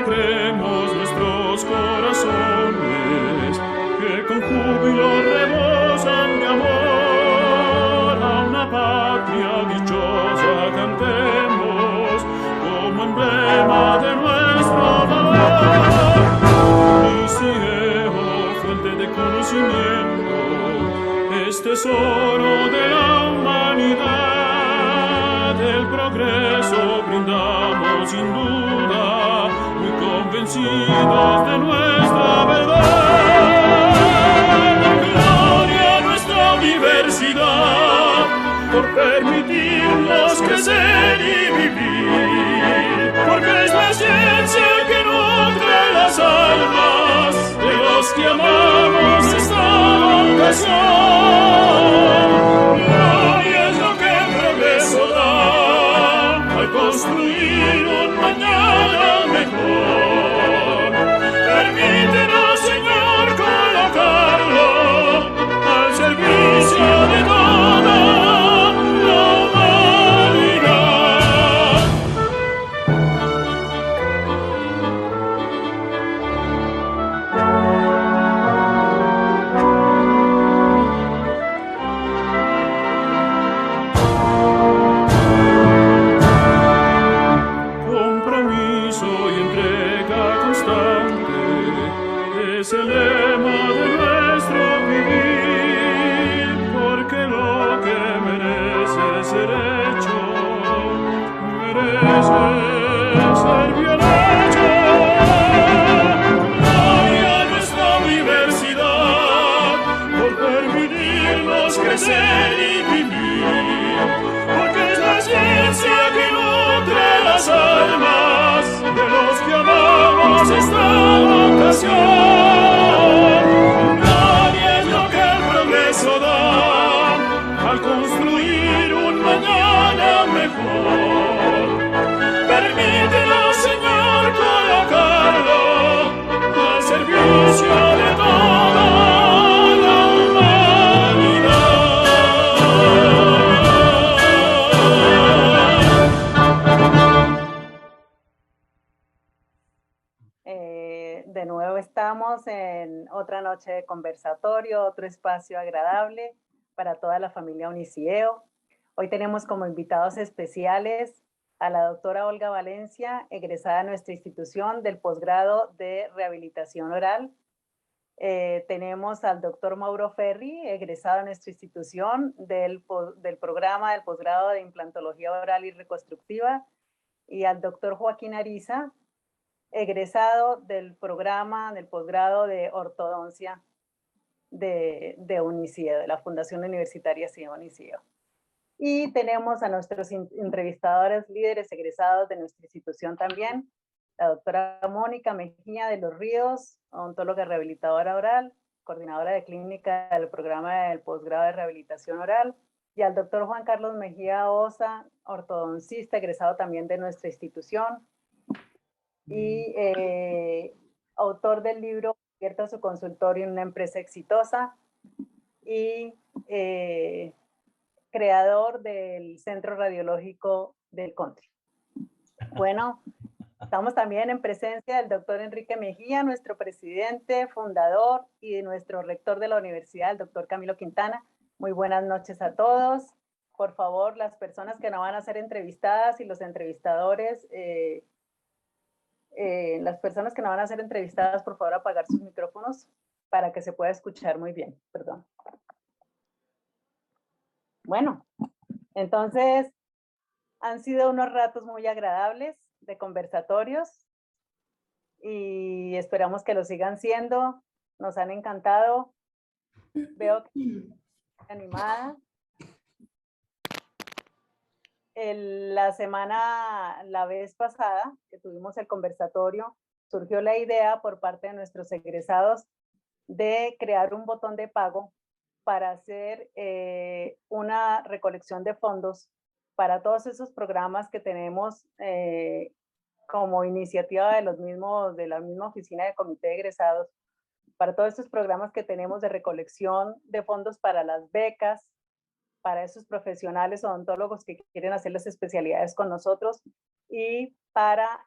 alegremos nuestros corazones, que con júbilo rebosan de amor. A una patria dichosa cantemos, como emblema de nuestro valor. Liceo, fuente de conocimiento, es tesoro de la humanidad. El progreso brindamos sin duda, muy convencidos de nuestra verdad. Gloria a nuestra universidad por permitirnos crecer y vivir, porque es la ciencia que nutre las almas de los que amamos esta vocación. Gloria es lo que el progreso da al construir un mañana mejor. Permítenos, Señor, colocarlo al servicio de toda la humanidad. Compromiso y entrega constante es el lema de nuestro vivir, porque lo que merece ser hecho, merece ser bien hecho. Gloria a nuestra universidad por permitirnos crecer y vivir, porque es la ciencia que nutre las almas de los que amamos esta vocación. Gloria es lo que el progreso da al construir un mañana mejor. Permítenos, Señor, colocarlo al servicio de toda la humanidad. De nuevo estamos en otra noche de conversatorio, otro espacio agradable para toda la familia Uniceo. Hoy tenemos como invitados especiales a la doctora Olga Valencia, egresada de nuestra institución del posgrado de rehabilitación oral. Tenemos al doctor Mauro Ferri, egresado de nuestra institución del programa del posgrado de implantología oral y reconstructiva, y al doctor Joaquín Ariza, egresado del programa del posgrado de ortodoncia de Uniceo, de la Fundación Universitaria CIE Uniceo. Y tenemos a nuestros entrevistadores líderes egresados de nuestra institución también, la doctora Mónica Mejía de los Ríos, odontóloga rehabilitadora oral, coordinadora de clínica del programa del posgrado de rehabilitación oral, y al doctor Juan Carlos Mejía Osa, ortodoncista, egresado también de nuestra institución, y autor del libro Abierto a su consultorio en una empresa exitosa, y creador del Centro Radiológico del Country. Bueno, estamos también en presencia del doctor Enrique Mejía, nuestro presidente, fundador, y de nuestro rector de la universidad, el doctor Camilo Quintana. Muy buenas noches a todos. Por favor, las personas que no van a ser entrevistadas y los entrevistadores, las personas que no van a ser entrevistadas, por favor, apagar sus micrófonos para que se pueda escuchar muy bien. Perdón. Bueno, entonces han sido unos ratos muy agradables de conversatorios y esperamos que lo sigan siendo. Nos han encantado. Veo que animada. La vez pasada que tuvimos el conversatorio, surgió la idea por parte de nuestros egresados de crear un botón de pago para hacer una recolección de fondos para todos esos programas que tenemos como iniciativa de la misma oficina de comité de egresados, para todos estos programas que tenemos de recolección de fondos para las becas, para esos profesionales odontólogos que quieren hacer las especialidades con nosotros, y para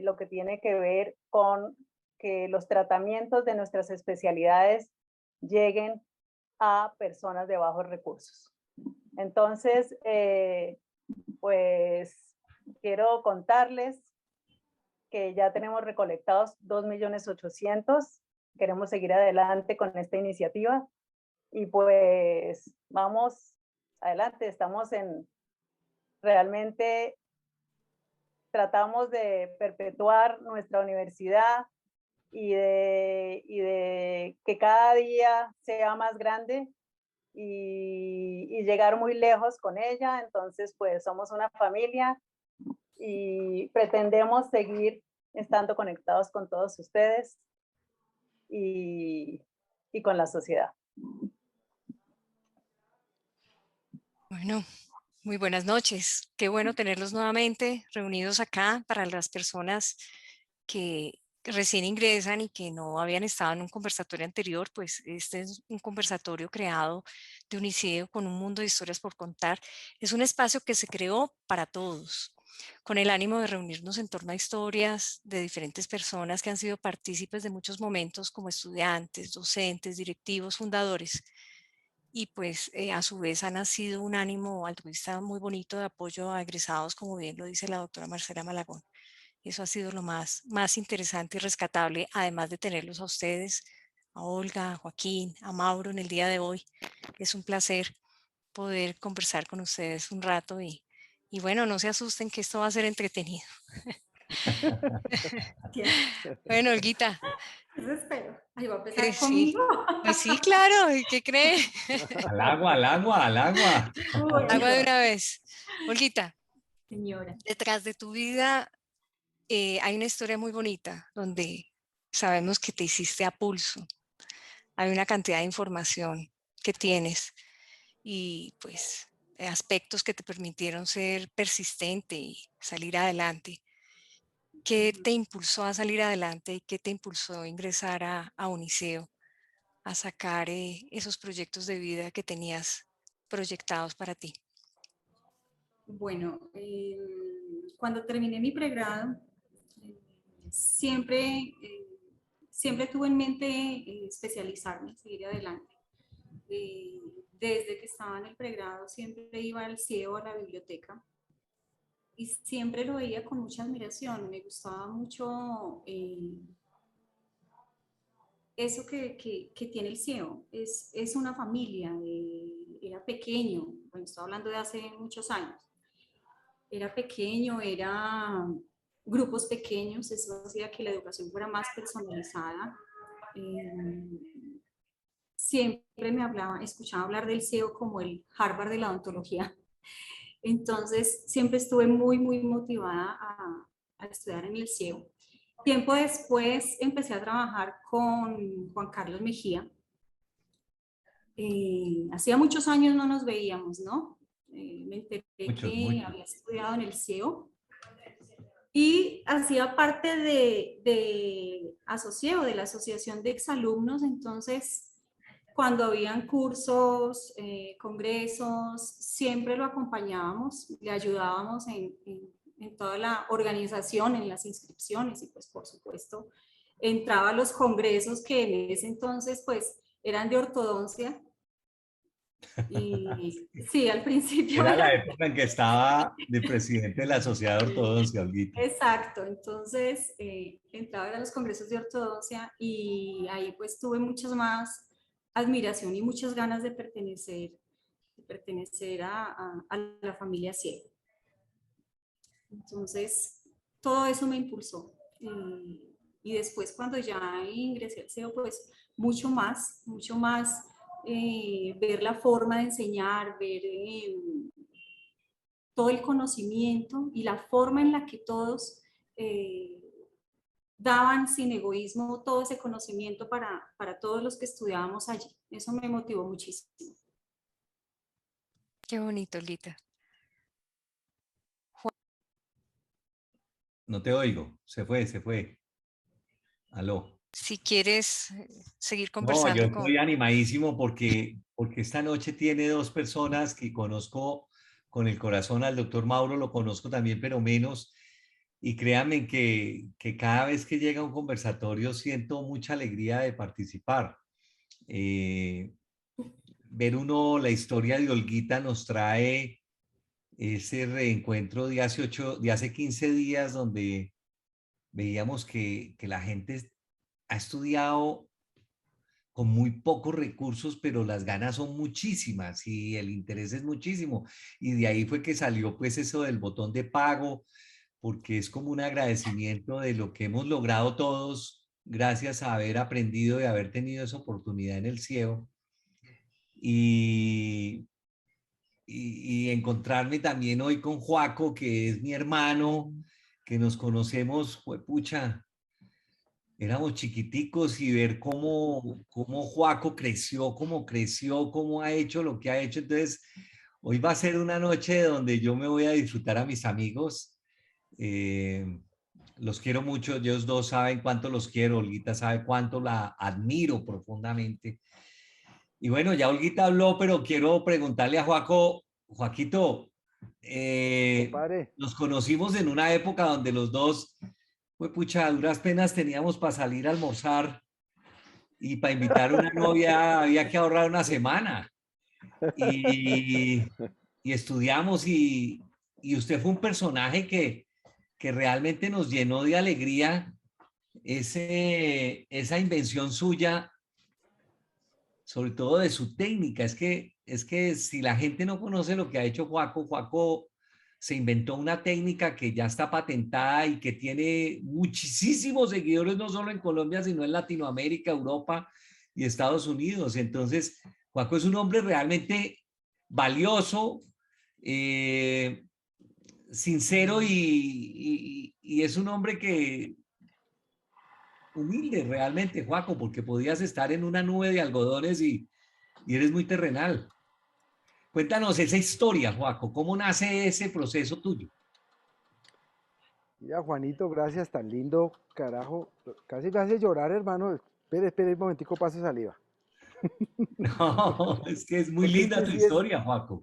lo que tiene que ver con que los tratamientos de nuestras especialidades lleguen a personas de bajos recursos. Entonces, pues quiero contarles que ya tenemos recolectados 2.800.000. Queremos seguir adelante con esta iniciativa y pues vamos adelante. Estamos en realmente tratamos de perpetuar nuestra universidad y de que cada día sea más grande y llegar muy lejos con ella. Entonces, pues somos una familia y pretendemos seguir estando conectados con todos ustedes y con la sociedad. Bueno, muy buenas noches. Qué bueno tenerlos nuevamente reunidos acá para las personas que recién ingresan y que no habían estado en un conversatorio anterior. Pues este es un conversatorio creado de Uniceo con un mundo de historias por contar. Es un espacio que se creó para todos, con el ánimo de reunirnos en torno a historias de diferentes personas que han sido partícipes de muchos momentos como estudiantes, docentes, directivos, fundadores. Y pues a su vez ha nacido un ánimo altruista muy bonito de apoyo a egresados, como bien lo dice la doctora Marcela Malagón. Eso ha sido lo más interesante y rescatable, además de tenerlos a ustedes, a Olga, a Joaquín, a Mauro en el día de hoy. Es un placer poder conversar con ustedes un rato y bueno, no se asusten que esto va a ser entretenido. Bueno, Olguita. Eso espero. Ahí va a empezar Sí, conmigo. pues sí, claro. ¿Y qué cree? Al agua, al agua, al agua. Bueno, Agua de una vez. Olguita, señora. detrás de tu vida hay una historia muy bonita donde sabemos que te hiciste a pulso. Hay una cantidad de información que tienes y pues aspectos que te permitieron ser persistente y salir adelante. ¿Qué te impulsó a salir adelante y qué te impulsó a ingresar a Uniceo, a sacar esos proyectos de vida que tenías proyectados para ti? Bueno, cuando terminé mi pregrado, siempre, siempre tuve en mente especializarme, seguir adelante. Desde que estaba en el pregrado siempre iba al CIEO, a la biblioteca, y siempre lo veía con mucha admiración. Me gustaba mucho eso que tiene el CIEO. Es una familia, era pequeño, bueno, estoy hablando de hace muchos años. Era pequeño, era grupos pequeños, eso hacía que la educación fuera más personalizada. Siempre me escuchaba hablar del CIEO como el Harvard de la odontología. Entonces, siempre estuve muy motivada a estudiar en el CIEO. Tiempo después empecé a trabajar con Juan Carlos Mejía. Hacía muchos años no nos veíamos, ¿no? Me enteré que había estudiado en el CIEO y hacía parte de Asocieo, de la Asociación de Exalumnos. Entonces, cuando habían cursos, congresos, siempre lo acompañábamos, le ayudábamos en toda la organización, en las inscripciones y pues por supuesto entraba a los congresos que en ese entonces pues eran de ortodoncia. Y sí, al principio era la época en que estaba de presidente de la Sociedad de Ortodoncia, Olguita. Exacto, entonces entraba a los congresos de ortodoncia y ahí pues tuve muchas más admiración y muchas ganas de pertenecer a la familia CIEO. Entonces, todo eso me impulsó. Y después cuando ya ingresé al CIEO, pues mucho más ver la forma de enseñar, ver todo el conocimiento y la forma en la que todos daban sin egoísmo todo ese conocimiento para todos los que estudiábamos allí. Eso me motivó muchísimo. Qué bonito, Olguita. No te oigo, se fue. Aló. Si quieres seguir No, conversando yo estoy animadísimo porque esta noche tiene dos personas que conozco con el corazón. Al doctor Mauro lo conozco también, pero menos. y créanme que cada vez que llega un conversatorio siento mucha alegría de participar. Eh, Ver uno la historia de Olguita nos trae ese reencuentro de hace 15 días donde veíamos que la gente ha estudiado con muy pocos recursos, pero las ganas son muchísimas y el interés es muchísimo. Y de ahí fue que salió pues eso del botón de pago, porque es como un agradecimiento de lo que hemos logrado todos gracias a haber aprendido y haber tenido esa oportunidad en el cielo. Y, y encontrarme también hoy con Joaco, que es mi hermano, que nos conocemos, pucha, éramos chiquiticos y ver cómo Joaco creció, cómo ha hecho lo que ha hecho. Entonces, hoy va a ser una noche donde yo me voy a disfrutar a mis amigos. Eh, los quiero mucho, ellos dos saben cuánto los quiero, Olguita sabe cuánto la admiro profundamente. Y bueno, ya Olguita habló, pero quiero preguntarle a Joaco, Joaquito, Compadre, nos conocimos en una época donde los dos, pues pucha, a duras penas teníamos para salir a almorzar y para invitar a una novia había que ahorrar una semana. Y, y estudiamos y usted fue un personaje que realmente nos llenó de alegría esa invención suya, sobre todo de su técnica. Es que si la gente no conoce lo que ha hecho Joaco, Joaco se inventó una técnica que ya está patentada y que tiene muchísimos seguidores, no solo en Colombia, sino en Latinoamérica, Europa y Estados Unidos. Entonces, Joaco es un hombre realmente valioso, eh, sincero y es un hombre que humilde realmente, Joaco, porque podías estar en una nube de algodones y eres muy terrenal. Cuéntanos esa historia, Joaco, ¿cómo nace ese proceso tuyo? mira Juanito, gracias, tan lindo, carajo. Casi me hace llorar, hermano. Espere un momentico, paso saliva. No, es que es muy Porque es linda que tu sí es, historia, Joaco.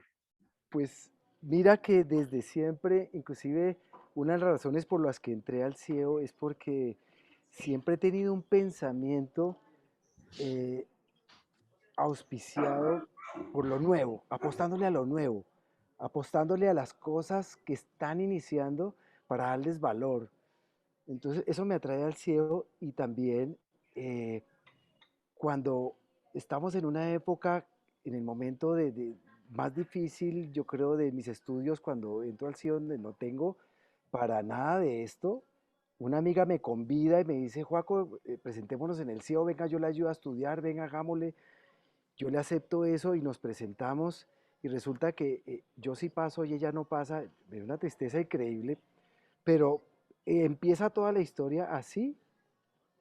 pues, mira que desde siempre, inclusive una de las razones por las que entré al cielo es porque siempre he tenido un pensamiento eh, auspiciado por lo nuevo, apostándole a lo nuevo, apostándole a las cosas que están iniciando para darles valor. Entonces, eso me atrae al cielo y también eh, cuando estamos en una época, en el momento más difícil, yo creo, de mis estudios, cuando entro al cielo donde no tengo para nada de esto, una amiga me convida y me dice, Joaco, presentémonos en el cielo, venga, yo le ayudo a estudiar, venga, hagámosle. Yo le acepto eso y nos presentamos y resulta que yo sí paso y ella no pasa, me da una tristeza increíble, pero empieza toda la historia así,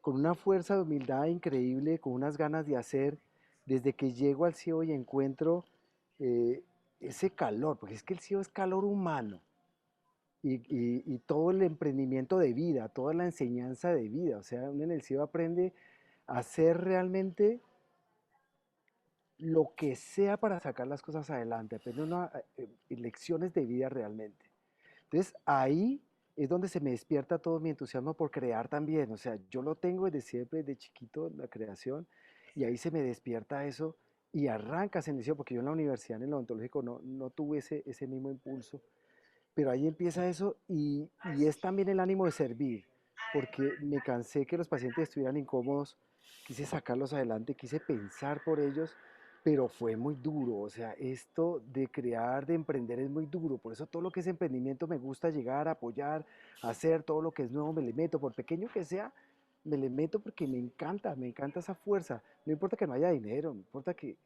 con una fuerza de humildad increíble, con unas ganas de hacer, desde que llego al cielo y encuentro eh, ese calor, porque es que el cielo es calor humano y todo el emprendimiento de vida, toda la enseñanza de vida, o sea, uno en el cielo aprende a hacer realmente lo que sea para sacar las cosas adelante, aprende lecciones de vida realmente. Entonces ahí es donde se me despierta todo mi entusiasmo por crear también. O sea, yo lo tengo desde siempre, desde chiquito, la creación, y ahí se me despierta eso y arrancas en eso, porque yo en la universidad, en el odontológico, no tuve ese mismo impulso. Pero ahí empieza eso y es también el ánimo de servir, porque me cansé que los pacientes estuvieran incómodos, quise sacarlos adelante, quise pensar por ellos, pero fue muy duro. O sea, esto de crear, de emprender es muy duro. Por eso todo lo que es emprendimiento me gusta llegar, apoyar, hacer todo lo que es nuevo, me le meto, por pequeño que sea, me le meto porque me encanta esa fuerza. No importa que no haya dinero, no importa que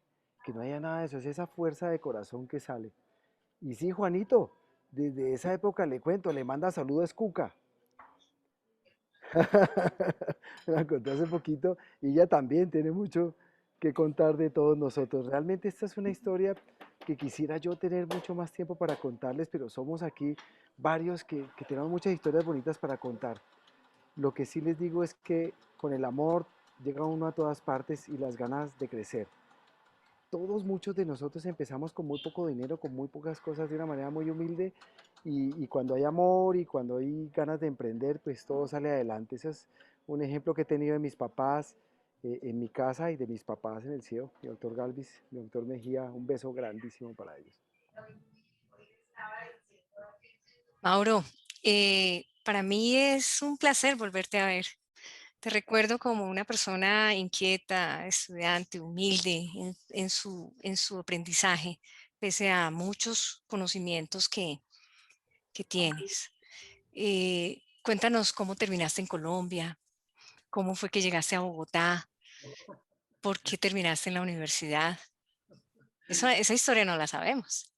no haya nada de eso, es esa fuerza de corazón que sale. Y sí, Juanito, desde esa época le cuento, le manda saludos a Cuca. La conté hace poquito y ella también tiene mucho que contar de todos nosotros. Realmente esta es una historia que quisiera yo tener mucho más tiempo para contarles, pero somos aquí varios que tenemos muchas historias bonitas para contar. Lo que sí les digo es que con el amor llega uno a todas partes y las ganas de crecer. Todos, muchos de nosotros empezamos con muy poco dinero, con muy pocas cosas, de una manera muy humilde y cuando hay amor y cuando hay ganas de emprender, pues todo sale adelante. Ese es un ejemplo que he tenido de mis papás en mi casa y de mis papás en el cielo, mi doctor Galvis, mi doctor Mejía, un beso grandísimo para ellos. Mauro, para mí es un placer volverte a ver. Te recuerdo como una persona inquieta, estudiante, humilde en su aprendizaje, pese a muchos conocimientos que tienes. Cuéntanos cómo terminaste en Colombia, cómo fue que llegaste a Bogotá, por qué terminaste en la universidad. Esa historia no la sabemos.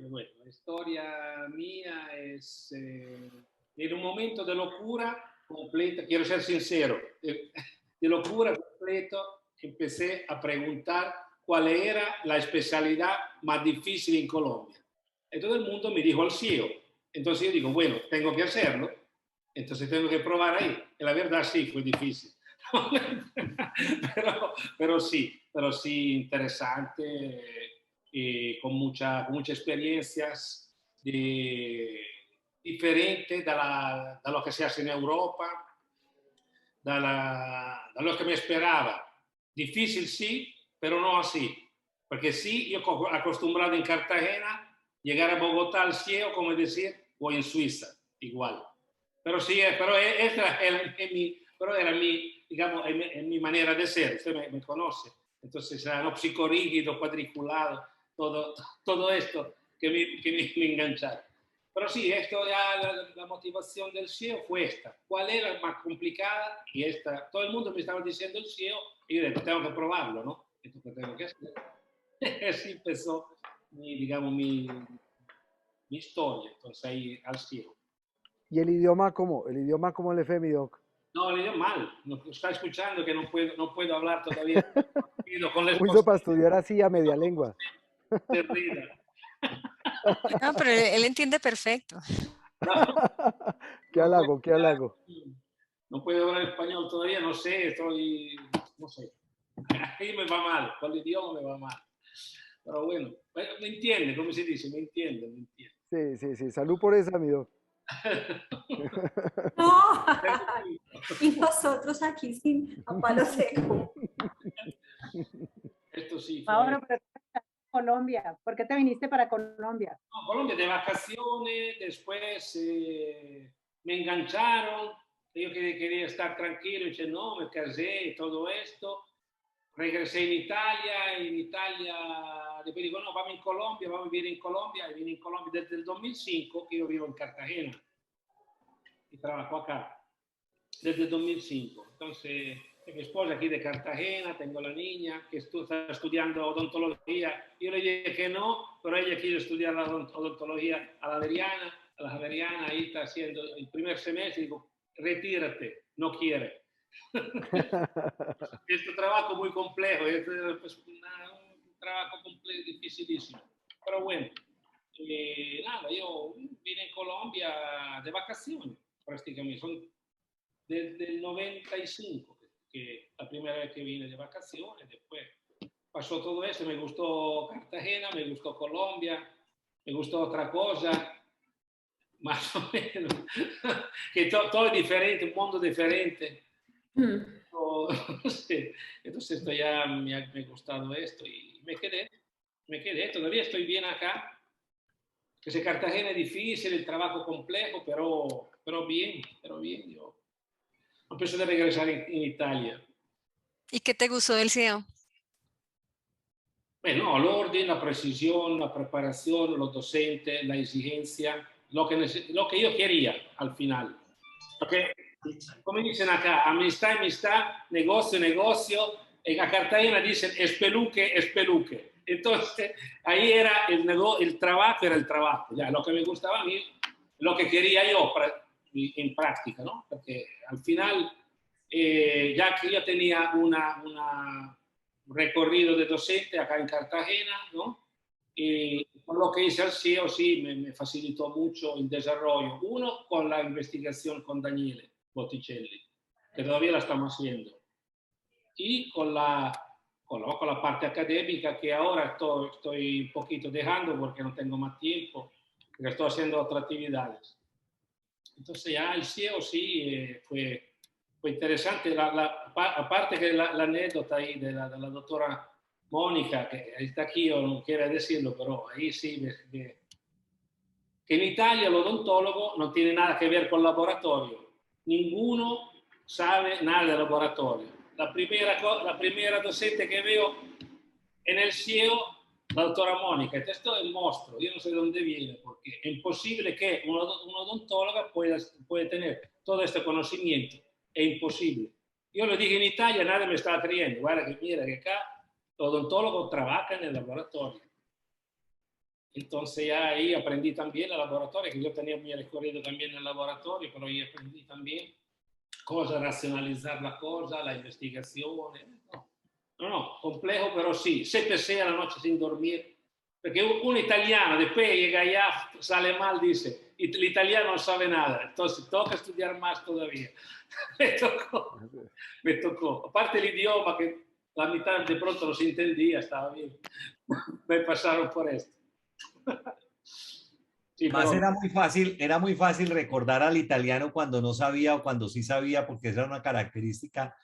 Bueno, la historia mía es en un momento de locura completa, quiero ser sincero, de locura completo, empecé a preguntar cuál era la especialidad más difícil en Colombia. Y todo el mundo me dijo al cielo. Entonces yo digo, bueno, tengo que hacerlo, entonces tengo que probar ahí. Y la verdad sí, fue difícil. pero sí, interesante. Con muchas experiencias diferentes de lo que se hace en Europa, de lo que me esperaba. Difícil sí, pero no así. Porque sí, yo acostumbrado en Cartagena, llegar a Bogotá al cielo, como decir, voy en Suiza, igual. Pero sí, pero era mi, digamos, en mi manera de ser, usted me conoce. Entonces, no psicorrígido, cuadriculado, todo esto que me engancharon. Pero sí, esto ya, la motivación del SEO fue esta. ¿Cuál era más complicada? Y esta, todo el mundo me estaba diciendo el SEO y yo dije, tengo que probarlo, ¿no? Esto que tengo que hacer. Así empezó, digamos, mi historia, entonces ahí al SEO. ¿Y el idioma cómo? ¿El idioma cómo le fue, mi doc? No, le dio mal. No, está escuchando que no puedo hablar todavía. Con la ¿Cómo hizo para estudiar así a media lengua? No, pero él entiende perfecto. ¿Qué halago, qué halago? No puedo hablar español todavía, no sé, no sé. Ahí me va mal, con el idioma me va mal. Pero bueno, me entiende, como se dice, me entiende. Sí, salud por esa, mi doc. No, y nosotros aquí sin a palo seco. Esto sí fue... Ahora, pero Colombia, ¿por qué te viniste para Colombia? No, Colombia de vacaciones, después me engancharon, yo quería estar tranquilo, dije no, me casé y todo esto, regresé en Italia, después digo no, vamos a vivir en Colombia, y vine en Colombia desde el 2005, que yo vivo en Cartagena, y trabajo acá, desde el 2005, entonces... Mi esposa aquí de Cartagena, tengo la niña que está estudiando odontología. Yo le dije que no, pero ella quiere estudiar la odontología a la Javeriana, ahí está haciendo el primer semestre. Digo, retírate, no quiere. Este trabajo muy complejo, es un trabajo complejo, dificilísimo. Pero bueno, nada, yo vine en Colombia de vacaciones, prácticamente. Son desde el 95. Que la primera vez que vine de vacaciones, después pasó todo eso, me gustó Cartagena, me gustó Colombia, me gustó otra cosa, más o menos, que todo es diferente, un mundo diferente. Sí. Entonces esto ya me ha gustado esto y me quedé, todavía estoy bien acá, que si Cartagena es difícil, el trabajo complejo, pero bien, yo empecé a regresar en Italia. ¿Y qué te gustó del SEO? Bueno, el orden, la precisión, la preparación, los docentes, la exigencia, lo que yo quería al final. Porque, como dicen acá, amistad, negocio, en a Cartagena dicen espeluque. Entonces, ahí era el trabajo, ya, lo que me gustaba a mí, lo que quería yo en práctica, ¿no? Porque al final... ya que yo tenía un recorrido de docente acá en Cartagena, ¿no? Y con lo que hice al SEO sí me facilitó mucho el desarrollo. Uno, con la investigación con Daniele Botticelli, que todavía la estamos haciendo. Y con la parte académica, que ahora estoy un poquito dejando porque no tengo más tiempo. porque estoy haciendo otras actividades. Entonces ya el cielo sí fue interesante, aparte que la anécdota ahí de la doctora Mónica, que está aquí, o no quiere decirlo, pero ahí sí, que en Italia el odontólogo no tiene nada que ver con el laboratorio, ninguno sabe nada del laboratorio. La primera docente que veo en el cielo, la doctora Mónica, esto es el monstruo, yo no sé de dónde viene, porque es imposible que una odontóloga pueda tener todo este conocimiento, es imposible. Yo lo dije en Italia, nadie me estaba creyendo, guarda que mira que acá los odontólogos trabajan en el laboratorio. Entonces ya ahí aprendí también el laboratorio, que yo tenía mi recorrido también en el laboratorio, pero ahí aprendí también cómo racionalizar la cosa, la investigación. No, complejo, pero sí, 7 a la noche sin dormir, porque un italiano después llega allá, sale mal, dice, el italiano no sabe nada, entonces toca estudiar más todavía. me tocó, aparte el idioma que la mitad de pronto no se entendía, estaba bien, me pasaron por esto. Sí, Más pero era muy fácil recordar al italiano cuando no sabía o cuando sí sabía, porque esa era una característica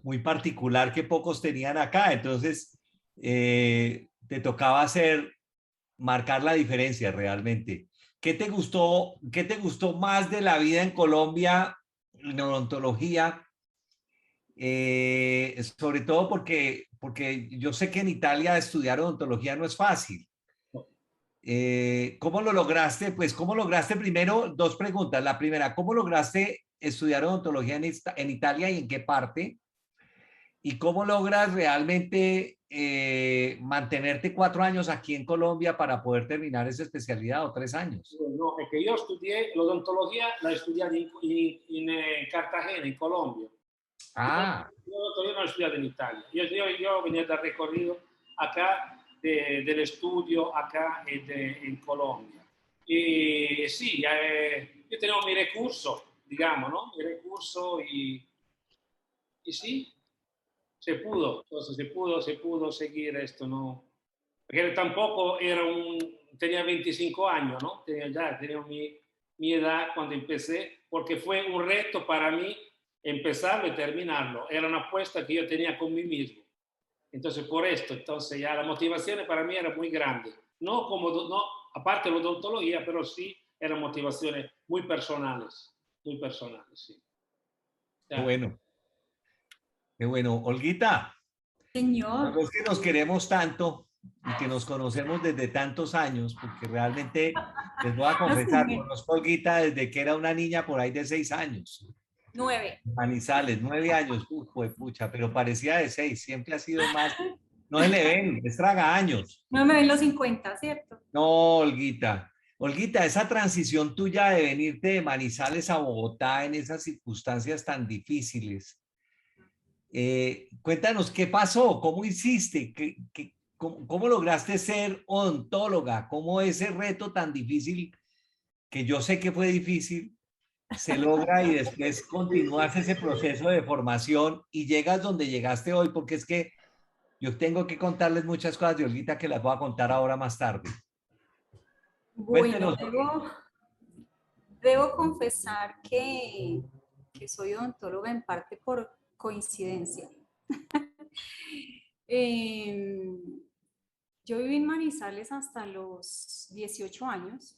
muy particular que pocos tenían acá. Entonces, te tocaba marcar la diferencia realmente. ¿Qué te gustó más de la vida en Colombia, en odontología? Sobre todo porque yo sé que en Italia estudiar odontología no es fácil. ¿Cómo lo lograste? Pues, ¿cómo lograste? Primero, 2 preguntas. La primera, ¿cómo lograste estudiar odontología en Italia y en qué parte? ¿Y cómo logras realmente mantenerte 4 años aquí en Colombia para poder terminar esa especialidad, o 3 años? no, es que yo estudié la odontología, la estudié en Cartagena, en Colombia. Ah. Yo no he estudiado en Italia. Yo venía del recorrido acá, del estudio acá en Colombia. Y sí, yo tenía mi recurso, digamos, ¿no? Mi recurso y sí, se pudo. Entonces se pudo seguir esto, ¿no? Porque tampoco tenía 25 años, ¿no? Tenía mi edad cuando empecé, porque fue un reto para mí empezarlo y terminarlo. Era una apuesta que yo tenía con mí mismo. Entonces, por esto, ya la motivación para mí era muy grande. No aparte de la odontología, pero sí eran motivaciones muy personales, sí. Qué bueno. Qué bueno. Olguita, Señor. nosotros que nos queremos tanto y que nos conocemos desde tantos años, porque realmente, les voy a confesar, conozco a Olguita desde que era una niña por ahí de 6 años. 9. Manizales, 9 años, pucha, pero parecía de 6, siempre ha sido más. No se le ven, es traga años. No me ven los 50, ¿cierto? No, Olguita. Olguita, esa transición tuya de venirte de Manizales a Bogotá en esas circunstancias tan difíciles, cuéntanos qué pasó, cómo hiciste, cómo lograste ser odontóloga, cómo ese reto tan difícil, que yo sé que fue difícil, se logra y después continúas ese proceso de formación y llegas donde llegaste hoy, porque es que yo tengo que contarles muchas cosas de Olguita que las voy a contar ahora más tarde. Bueno, debo confesar que soy odontóloga en parte por coincidencia. Yo viví en Manizales hasta los 18 años.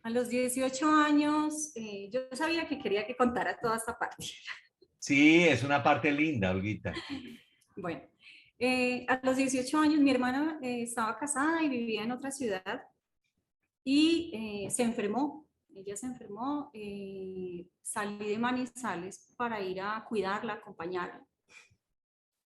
A los 18 años, yo sabía que quería que contara toda esta parte. Sí, es una parte linda, Olguita. Bueno, a los 18 años mi hermana estaba casada y vivía en otra ciudad y se enfermó. Ella se enfermó, salí de Manizales para ir a cuidarla, acompañarla.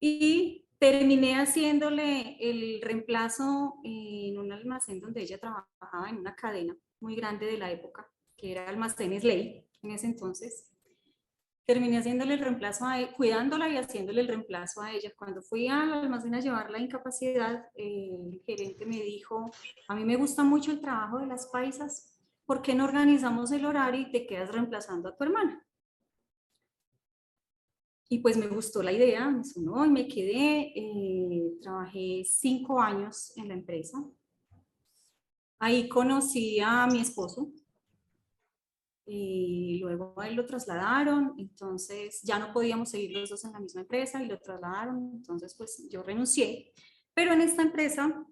Y terminé haciéndole el reemplazo en un almacén donde ella trabajaba, en una cadena muy grande de la época, que era Almacenes Ley en ese entonces. Terminé haciéndole el reemplazo a ella, cuidándola y haciéndole el reemplazo a ella. Cuando fui al almacén a llevar la incapacidad, el gerente me dijo: a mí me gusta mucho el trabajo de las paisas, ¿por qué no organizamos el horario y te quedas reemplazando a tu hermana? Y pues me gustó la idea, me sonó y me quedé. Trabajé 5 años en la empresa. Ahí conocí a mi esposo y luego a él lo trasladaron, entonces ya no podíamos seguir los dos en la misma empresa y lo trasladaron, entonces pues yo renuncié, pero en esta empresa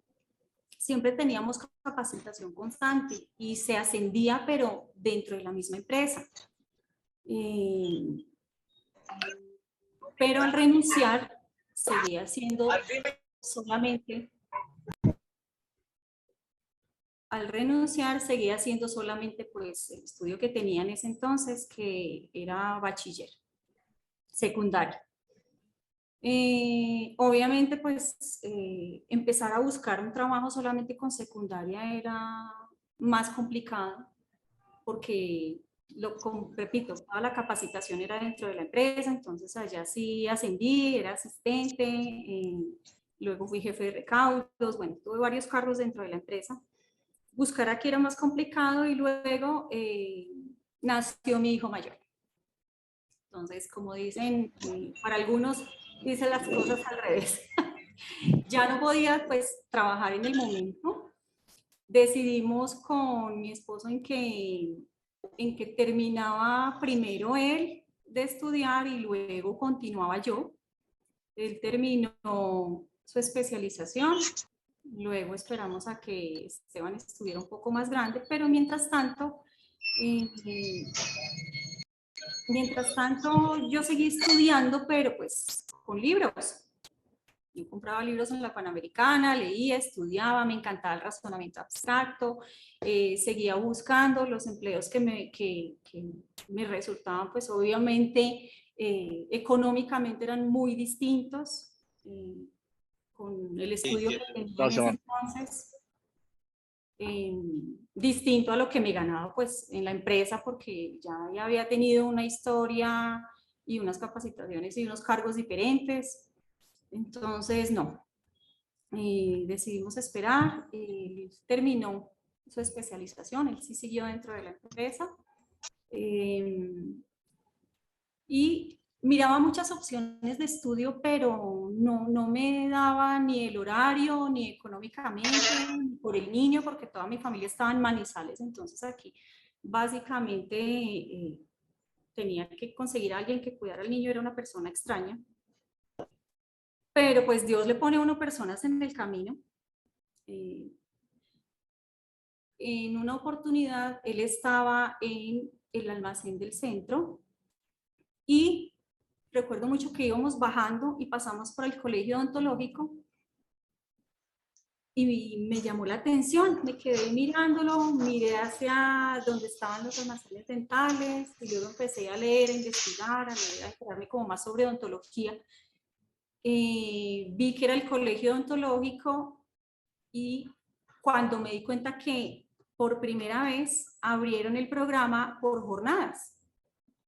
siempre teníamos capacitación constante y se ascendía, pero dentro de la misma empresa. Pero al renunciar seguía siendo solamente pues el estudio que tenía en ese entonces, que era bachiller, secundario. Obviamente pues empezar a buscar un trabajo solamente con secundaria era más complicado porque, repito, toda la capacitación era dentro de la empresa, entonces allá sí ascendí, era asistente, luego fui jefe de recaudos, bueno, tuve varios cargos dentro de la empresa. Buscar aquí era más complicado y luego nació mi hijo mayor. Entonces, como dicen, para algunos dicen las cosas al revés. Ya no podía pues trabajar en el momento. Decidimos con mi esposo en que terminaba primero él de estudiar y luego continuaba yo. Él terminó su especialización, luego esperamos a que Esteban estuviera un poco más grande, pero mientras tanto yo seguí estudiando, pero pues con libros. Yo compraba libros en la Panamericana, leía, estudiaba, me encantaba el razonamiento abstracto, seguía buscando los empleos que me resultaban, pues obviamente económicamente eran muy distintos con el estudio que tenía en ese entonces. Distinto a lo que me ganaba pues en la empresa, porque ya había tenido una historia y unas capacitaciones y unos cargos diferentes. Entonces, no, decidimos esperar. Él terminó su especialización, él sí siguió dentro de la empresa. Y miraba muchas opciones de estudio, pero no me daba ni el horario, ni económicamente, ni por el niño, porque toda mi familia estaba en Manizales, entonces aquí básicamente tenía que conseguir a alguien que cuidara al niño, era una persona extraña. Pero pues Dios le pone a uno personas en el camino. En una oportunidad él estaba en el almacén del centro y recuerdo mucho que íbamos bajando y pasamos por el colegio odontológico y me llamó la atención, me quedé mirándolo, miré hacia donde estaban los almacenes dentales y luego empecé a leer, a investigar, a leer, a enterarme como más sobre odontología. Vi que era el colegio odontológico y cuando me di cuenta que por primera vez abrieron el programa por jornadas.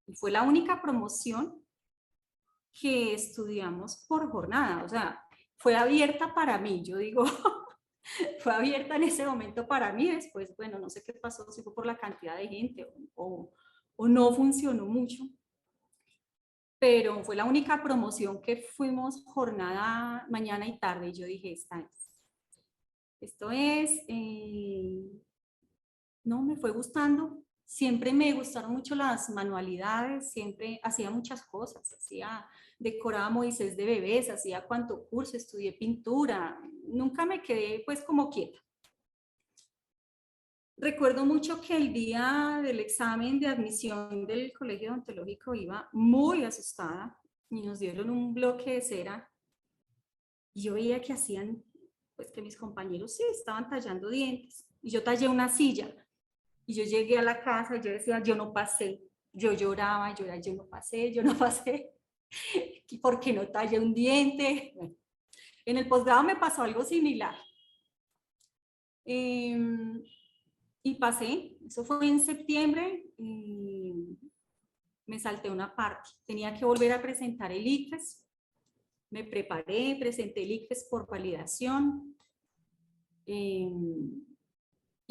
Y fue la única promoción que estudiamos por jornada, o sea, fue abierta para mí, yo digo, fue abierta en ese momento para mí, después, bueno, no sé qué pasó, si fue por la cantidad de gente o no funcionó mucho, pero fue la única promoción que fuimos jornada mañana y tarde, y yo dije, esto es, no, me fue gustando. Siempre me gustaron mucho las manualidades, siempre hacía muchas cosas, decoraba Moisés de bebés, hacía cuanto curso, estudié pintura, nunca me quedé pues como quieta. Recuerdo mucho que el día del examen de admisión del colegio odontológico iba muy asustada y nos dieron un bloque de cera y yo veía que hacían, pues que mis compañeros sí estaban tallando dientes y yo tallé una silla. Y yo llegué a la casa y yo decía, yo no pasé. Yo lloraba, yo no pasé, yo no pasé. ¿Por qué no tallé un diente? Bueno, en el posgrado me pasó algo similar. Y pasé, eso fue en septiembre, me salté una parte. Tenía que volver a presentar el ICFES. Me preparé, presenté el ICFES por validación.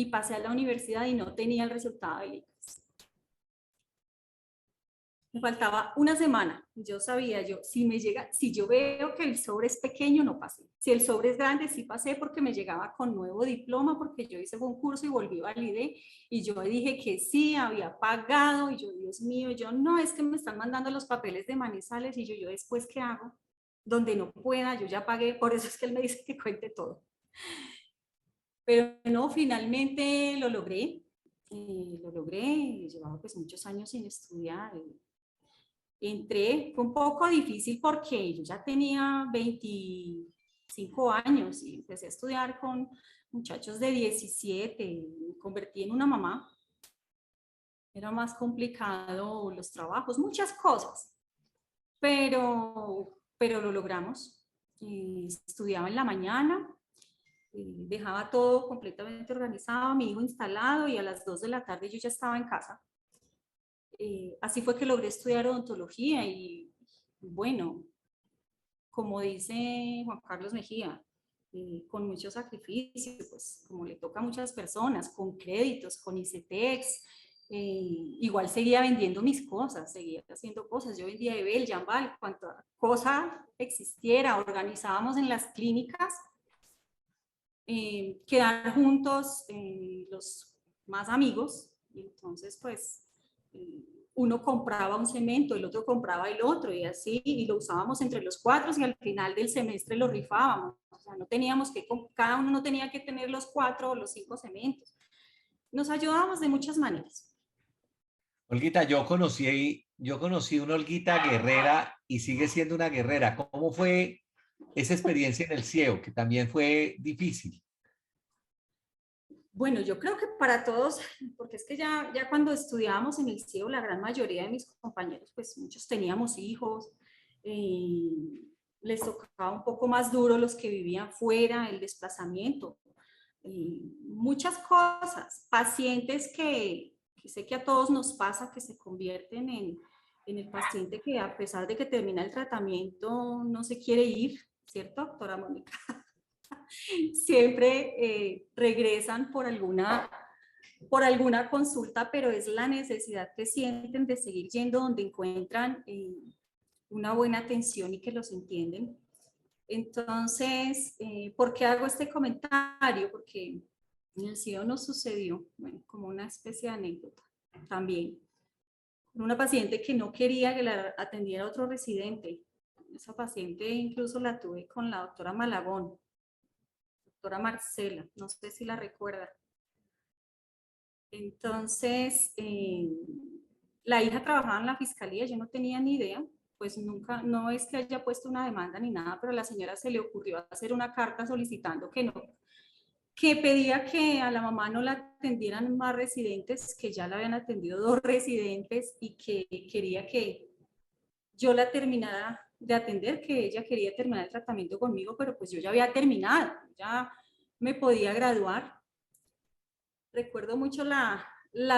Y pasé a la universidad y no tenía el resultado del ICFES. Me faltaba una semana. Yo sabía, si yo veo que el sobre es pequeño, no pasé. Si el sobre es grande, sí pasé porque me llegaba con nuevo diploma, porque yo hice un curso y volví, validé. Y yo dije que sí, había pagado. Y yo, Dios mío, yo no, es que me están mandando los papeles de Manizales. Y yo después, ¿qué hago? Donde no pueda, yo ya pagué. Por eso es que él me dice que cuente todo. Pero no, finalmente lo logré. Llevaba pues muchos años sin estudiar. Entré, fue un poco difícil porque yo ya tenía 25 años y empecé a estudiar con muchachos de 17, me convertí en una mamá. Era más complicado los trabajos, muchas cosas, pero lo logramos. Estudiaba en la mañana, dejaba todo completamente organizado, mi hijo instalado y a las 2 de la tarde yo ya estaba en casa. Así fue que logré estudiar odontología y bueno, como dice Juan Carlos Mejía, con mucho sacrificio, pues como le toca a muchas personas, con créditos, con ICETEX, igual seguía vendiendo mis cosas, seguía haciendo cosas, yo vendía Ebel, Jambal, cuanta cosa existiera, organizábamos en las clínicas, quedar juntos los más amigos, y entonces pues uno compraba un cemento, el otro compraba el otro y así, y lo usábamos entre los 4 y al final del semestre lo rifábamos. O sea, no teníamos que, cada uno no tenía que tener los 4 o los 5 cementos. Nos ayudábamos de muchas maneras. Olguita, yo conocí una Olguita guerrera y sigue siendo una guerrera. ¿Cómo fue esa experiencia en el CIEO, que también fue difícil? Bueno, yo creo que para todos, porque es que ya cuando estudiábamos en el CIEO, la gran mayoría de mis compañeros, pues muchos teníamos hijos, les tocaba un poco más duro los que vivían fuera, el desplazamiento, muchas cosas, pacientes que sé que a todos nos pasa, que se convierten en el paciente que a pesar de que termina el tratamiento no se quiere ir, ¿cierto, doctora Mónica? Siempre regresan por alguna consulta, pero es la necesidad que sienten de seguir yendo donde encuentran una buena atención y que los entienden. Entonces, ¿por qué hago este comentario? Porque en el CIEO nos sucedió, bueno, como una especie de anécdota también, con una paciente que no quería que la atendiera otro residente. Esa paciente incluso la tuve con la doctora Malagón, doctora Marcela, no sé si la recuerda. Entonces, la hija trabajaba en la fiscalía, yo no tenía ni idea, pues nunca, no es que haya puesto una demanda ni nada, pero a la señora se le ocurrió hacer una carta solicitando que no, que pedía que a la mamá no la atendieran más residentes, que ya la habían atendido 2 residentes y que quería que yo la terminara de atender, que ella quería terminar el tratamiento conmigo, pero pues yo ya había terminado, ya me podía graduar. Recuerdo mucho la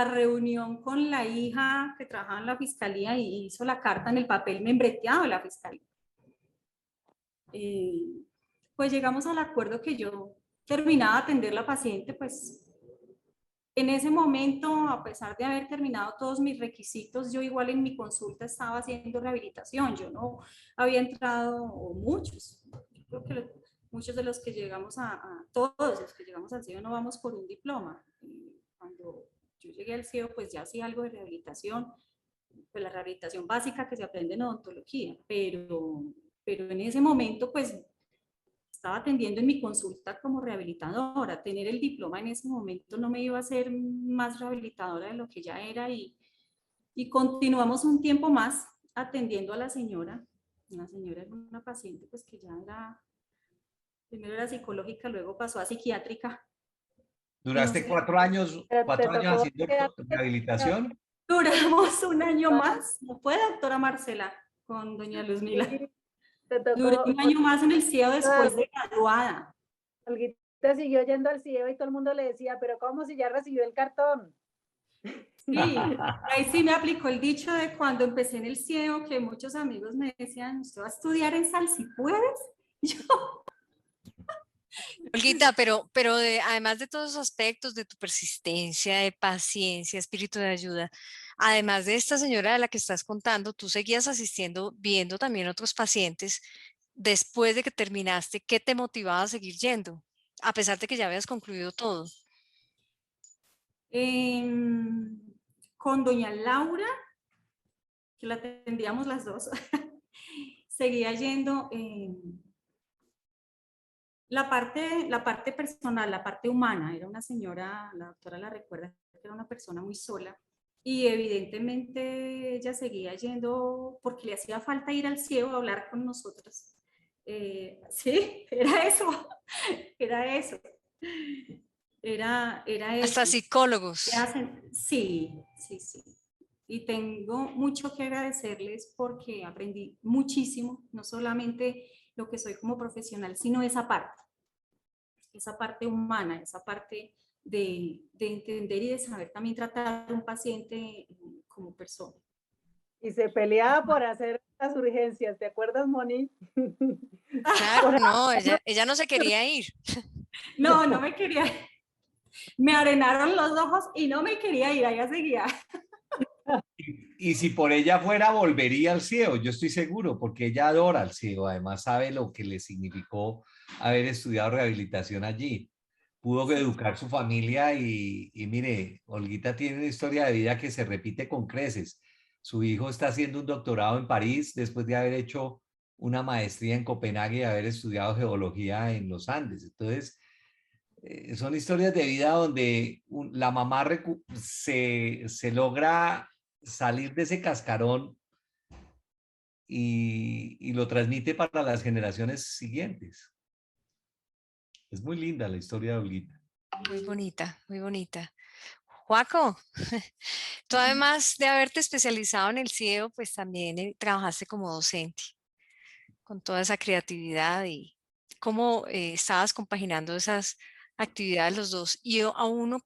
reunión con la hija que trabajaba en la fiscalía y hizo la carta en el papel membreteado de la fiscalía. Pues llegamos al acuerdo que yo terminaba de atender a la paciente, pues en ese momento, a pesar de haber terminado todos mis requisitos, yo igual en mi consulta estaba haciendo rehabilitación, yo no había entrado, o muchos, yo creo que muchos de los que llegamos todos los que llegamos al CIEO no vamos por un diploma. Cuando yo llegué al CIEO, pues ya hacía algo de rehabilitación, pues la rehabilitación básica que se aprende en odontología, pero en ese momento, pues estaba atendiendo en mi consulta como rehabilitadora. Tener el diploma en ese momento no me iba a hacer más rehabilitadora de lo que ya era y continuamos un tiempo más atendiendo a la señora. La señora era una paciente pues que ya era, primero era psicológica, luego pasó a psiquiátrica. ¿Duraste 4 años, 4 años haciendo rehabilitación? Duramos un año más, ¿no fue, doctora Marcela? Con doña Luzmila. Duré un año más en el CIEO después de graduada. Olguita siguió yendo al CIEO y todo el mundo le decía, pero ¿cómo si ya recibió el cartón? Sí, ahí sí me aplicó el dicho de cuando empecé en el CIEO, que muchos amigos me decían, ¿usted va a estudiar en Sal si puedes? Yo, Olguita, pero además de todos esos aspectos de tu persistencia, de paciencia, espíritu de ayuda, además de esta señora de la que estás contando, tú seguías asistiendo, viendo también otros pacientes después de que terminaste. ¿Qué te motivaba a seguir yendo? A pesar de que ya habías concluido todo. Con doña Laura, que la atendíamos las dos, seguía yendo la parte personal, la parte humana. Era una señora, la doctora la recuerda, que era una persona muy sola. Y evidentemente ella seguía yendo porque le hacía falta ir al ciego a hablar con nosotros. Sí, era eso, era eso. Era Hasta eso. psicólogos. Sí, sí, sí. Y tengo mucho que agradecerles porque aprendí muchísimo, no solamente lo que soy como profesional, sino esa parte humana, esa parte de entender y de saber también tratar a un paciente como persona. Y se peleaba por hacer las urgencias, ¿te acuerdas, Moni? Claro, no, ella no se quería ir. No, no me quería. Me arenaron los ojos y no me quería ir, allá seguía. Y si por ella fuera, volvería al ciego, yo estoy seguro, porque ella adora al ciego, además sabe lo que le significó haber estudiado rehabilitación allí. Pudo educar su familia y mire, Olguita tiene una historia de vida que se repite con creces. Su hijo está haciendo un doctorado en París después de haber hecho una maestría en Copenhague y haber estudiado geología en los Andes. Entonces, son historias de vida donde la mamá se logra salir de ese cascarón y lo transmite para las generaciones siguientes. Es muy linda la historia de Olguita. Muy bonita, muy bonita. Joaco, tú además de haberte especializado en el CIEO, pues también trabajaste como docente, con toda esa creatividad y cómo estabas compaginando esas actividades los dos. Y a uno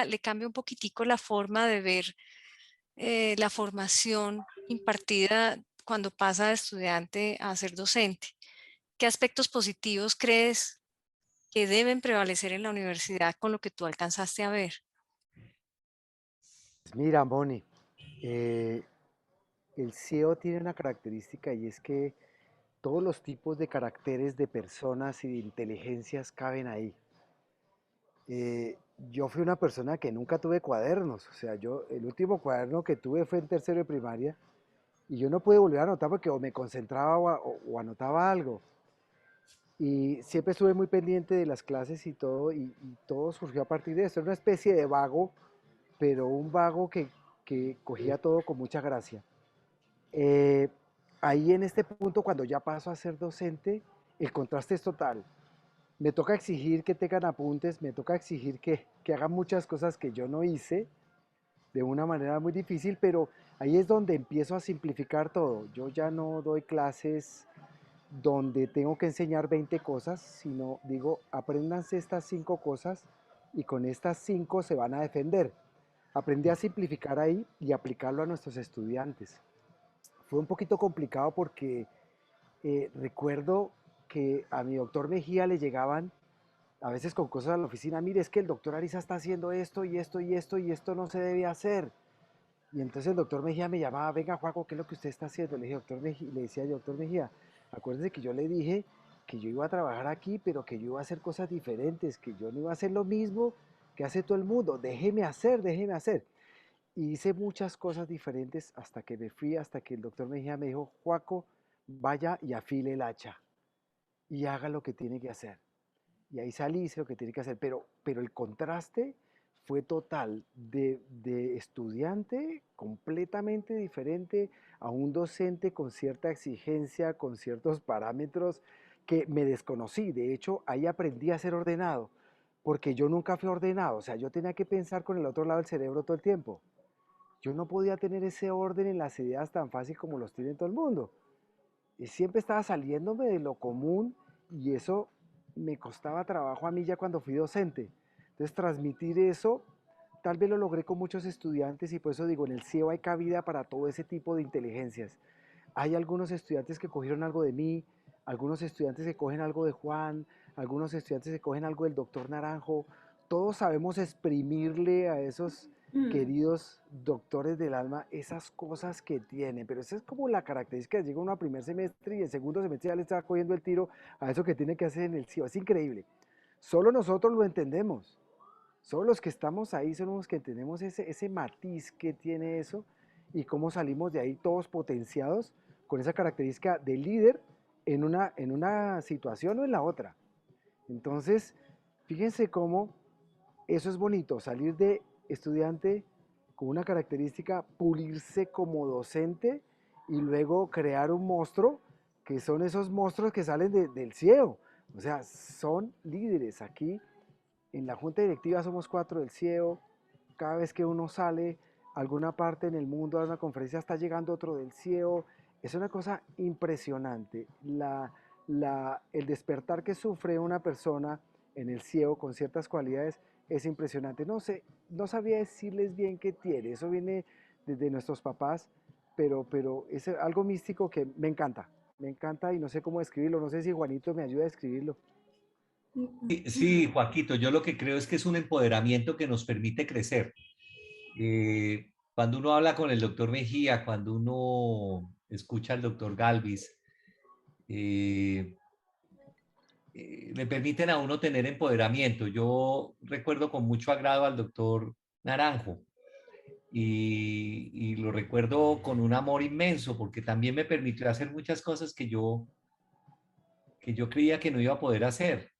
le cambia un poquitico la forma de ver la formación impartida cuando pasa de estudiante a ser docente. ¿Qué aspectos positivos crees que deben prevalecer en la universidad con lo que tú alcanzaste a ver? Mira, Moni, eh, el SEO tiene una característica y es que todos los tipos de caracteres de personas y de inteligencias caben ahí. Yo fui una persona que nunca tuve cuadernos, o sea, el último cuaderno que tuve fue en tercero de primaria y yo no pude volver a anotar porque o me concentraba o anotaba algo. Y siempre estuve muy pendiente de las clases y todo surgió a partir de eso. Era una especie de vago, pero un vago que cogía todo con mucha gracia. Eh, Ahí en este punto, cuando ya paso a ser docente, el contraste es total. Me toca exigir que tengan apuntes, me toca exigir que hagan muchas cosas que yo no hice de una manera muy difícil, pero ahí es donde empiezo a simplificar todo. Yo ya no doy clases donde tengo que enseñar 20 cosas, sino digo, apréndanse estas 5 cosas y con estas 5 se van a defender. Aprendí a simplificar ahí y aplicarlo a nuestros estudiantes. Fue un poquito complicado porque recuerdo que a mi doctor Mejía le llegaban a veces con cosas a la oficina, mire, es que el doctor Ariza está haciendo esto y esto y esto y esto no se debe hacer. Y entonces el doctor Mejía me llamaba, venga Juaco, ¿qué es lo que usted está haciendo? Le dije, doctor Mejía, le decía yo, doctor Mejía, acuérdese que yo le dije que yo iba a trabajar aquí, pero que yo iba a hacer cosas diferentes, que yo no iba a hacer lo mismo que hace todo el mundo, déjeme hacer, déjeme hacer. Y hice muchas cosas diferentes hasta que me fui, hasta que el doctor Mejía me dijo, Juaco, vaya y afile el hacha y haga lo que tiene que hacer. Y ahí salí, hice lo que tiene que hacer, pero el contraste fue total de estudiante completamente diferente a un docente con cierta exigencia, con ciertos parámetros que me desconocí. De hecho, ahí aprendí a ser ordenado, porque yo nunca fui ordenado, o sea, yo tenía que pensar con el otro lado del cerebro todo el tiempo. Yo no podía tener ese orden en las ideas tan fácil como los tiene todo el mundo. Y siempre estaba saliéndome de lo común y eso me costaba trabajo a mí ya cuando fui docente. Entonces transmitir eso, tal vez lo logré con muchos estudiantes y por eso digo, en el CIEO hay cabida para todo ese tipo de inteligencias. Hay algunos estudiantes que cogieron algo de mí, algunos estudiantes que cogen algo de Juan, algunos estudiantes que cogen algo del doctor Naranjo. Todos sabemos exprimirle a queridos doctores del alma, esas cosas que tienen, pero esa es como la característica, llega uno a primer semestre y el segundo semestre ya le está cogiendo el tiro a eso que tiene que hacer en el CIO, es increíble. Solo nosotros lo entendemos, solo los que estamos ahí somos los que entendemos ese matiz que tiene eso y cómo salimos de ahí todos potenciados con esa característica de líder en una situación o en la otra. Entonces, fíjense cómo eso es bonito, salir de estudiante con una característica, pulirse como docente y luego crear un monstruo, que son esos monstruos que salen del cielo. O sea, son líderes. Aquí en la junta directiva somos 4 del cielo. Cada vez que uno sale a alguna parte en el mundo a una conferencia está llegando otro del cielo. Es una cosa impresionante. El despertar que sufre una persona en el cielo con ciertas cualidades es impresionante. No sé, no sabía decirles bien qué tiene. Eso viene desde nuestros papás, pero es algo místico que me encanta y no sé cómo describirlo. No sé si Juanito me ayuda a describirlo. Sí, sí, Joaquito, yo lo que creo es que es un empoderamiento que nos permite crecer. Cuando uno habla con el doctor Mejía, cuando uno escucha al doctor Galvis, le permiten a uno tener empoderamiento. Yo recuerdo con mucho agrado al doctor Naranjo y lo recuerdo con un amor inmenso porque también me permitió hacer muchas cosas que yo creía que no iba a poder hacer.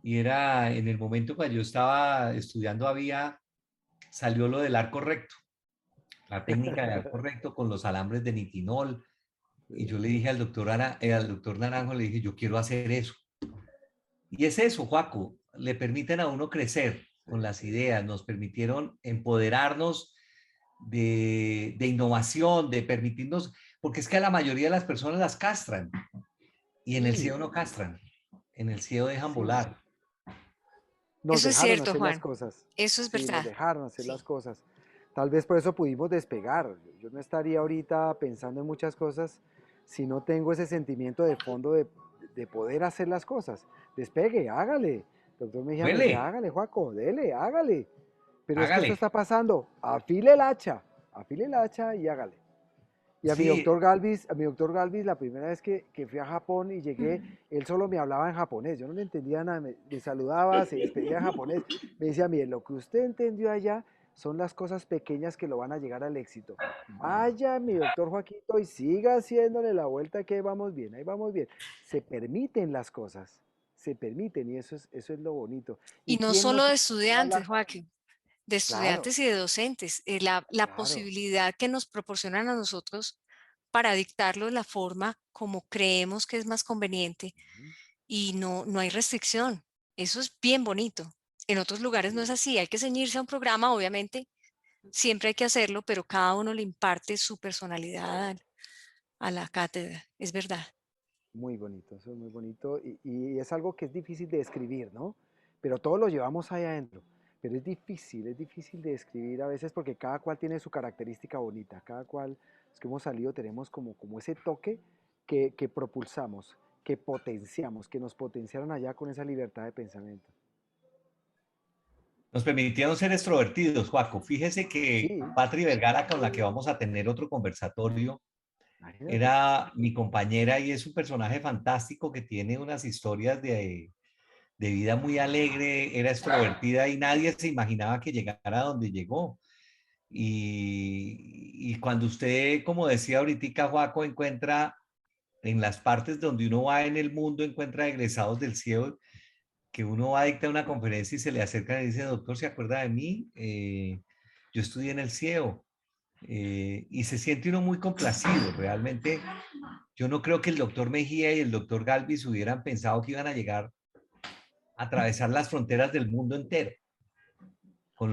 Y era en el momento cuando yo estaba estudiando salió lo del arco recto, la técnica del arco recto con los alambres de nitinol. Y yo le dije al doctor Naranjo, le dije, yo quiero hacer eso. Y es eso, Joaco, le permiten a uno crecer con las ideas, nos permitieron empoderarnos de innovación, de permitirnos, porque es que a la mayoría de las personas las castran y en el cielo no castran, en el cielo dejan volar. Nos Eso es dejaron cierto, hacer Juan. las cosas. Eso es Sí, nos verdad. dejaron hacer Sí. las cosas. Tal vez por eso pudimos despegar. Yo no estaría ahorita pensando en muchas cosas si no tengo ese sentimiento de fondo de poder hacer las cosas. Despegue, hágale. Doctor Mejía me decía, Dele, hágale, Joaco, dele, hágale. Pero es que esto hágale. está pasando. Afile el hacha y hágale. Y a mi Sí, doctor Galvis, la primera vez que fui a Japón y llegué, él solo me hablaba en japonés. Yo no le entendía nada, me saludaba, se despedía en japonés. Me decía, mire, lo que usted entendió allá son las cosas pequeñas que lo van a llegar al éxito. Vaya, mi doctor Joaquito, y siga haciéndole la vuelta que ahí vamos bien, ahí vamos bien. Se permiten las cosas, se permiten y eso es lo bonito. Y ¿Y no quién solo nos de enseñó a estudiantes, hablar? Joaquín, de Claro, estudiantes y de docentes. La claro. posibilidad que nos proporcionan a nosotros para dictarlo de la forma como creemos que es más conveniente y no hay restricción. Eso es bien bonito. En otros lugares no es Sí. así. Hay que ceñirse a un programa, obviamente, siempre hay que hacerlo, pero cada uno le imparte su personalidad a la cátedra. Es verdad. Muy bonito, eso es muy bonito y es algo que es difícil de describir, ¿no? Pero todos lo llevamos ahí adentro. Pero es difícil de describir a veces porque cada cual tiene su característica bonita, cada cual, los que hemos salido tenemos como ese toque que propulsamos, que potenciamos, que nos potenciaron allá con esa libertad de pensamiento. nos permitieron ser extrovertidos, Joaco. Fíjese que Sí, Patri Vergara, con la que vamos a tener otro conversatorio, imagínate. era mi compañera y es un personaje fantástico que tiene unas historias de vida muy alegre, era extrovertida y nadie se imaginaba que llegara a donde llegó. Y cuando usted, como decía ahorita, Joaco, encuentra en las partes donde uno va en el mundo, encuentra egresados del cielo, que uno va a dictar una conferencia y se le acerca y dice, doctor, ¿se acuerda de mí? Yo estudié en el cielo. Y se siente uno muy complacido. Realmente, yo no creo que el doctor Mejía y el doctor Galvis hubieran pensado que iban a llegar a atravesar las fronteras del mundo entero.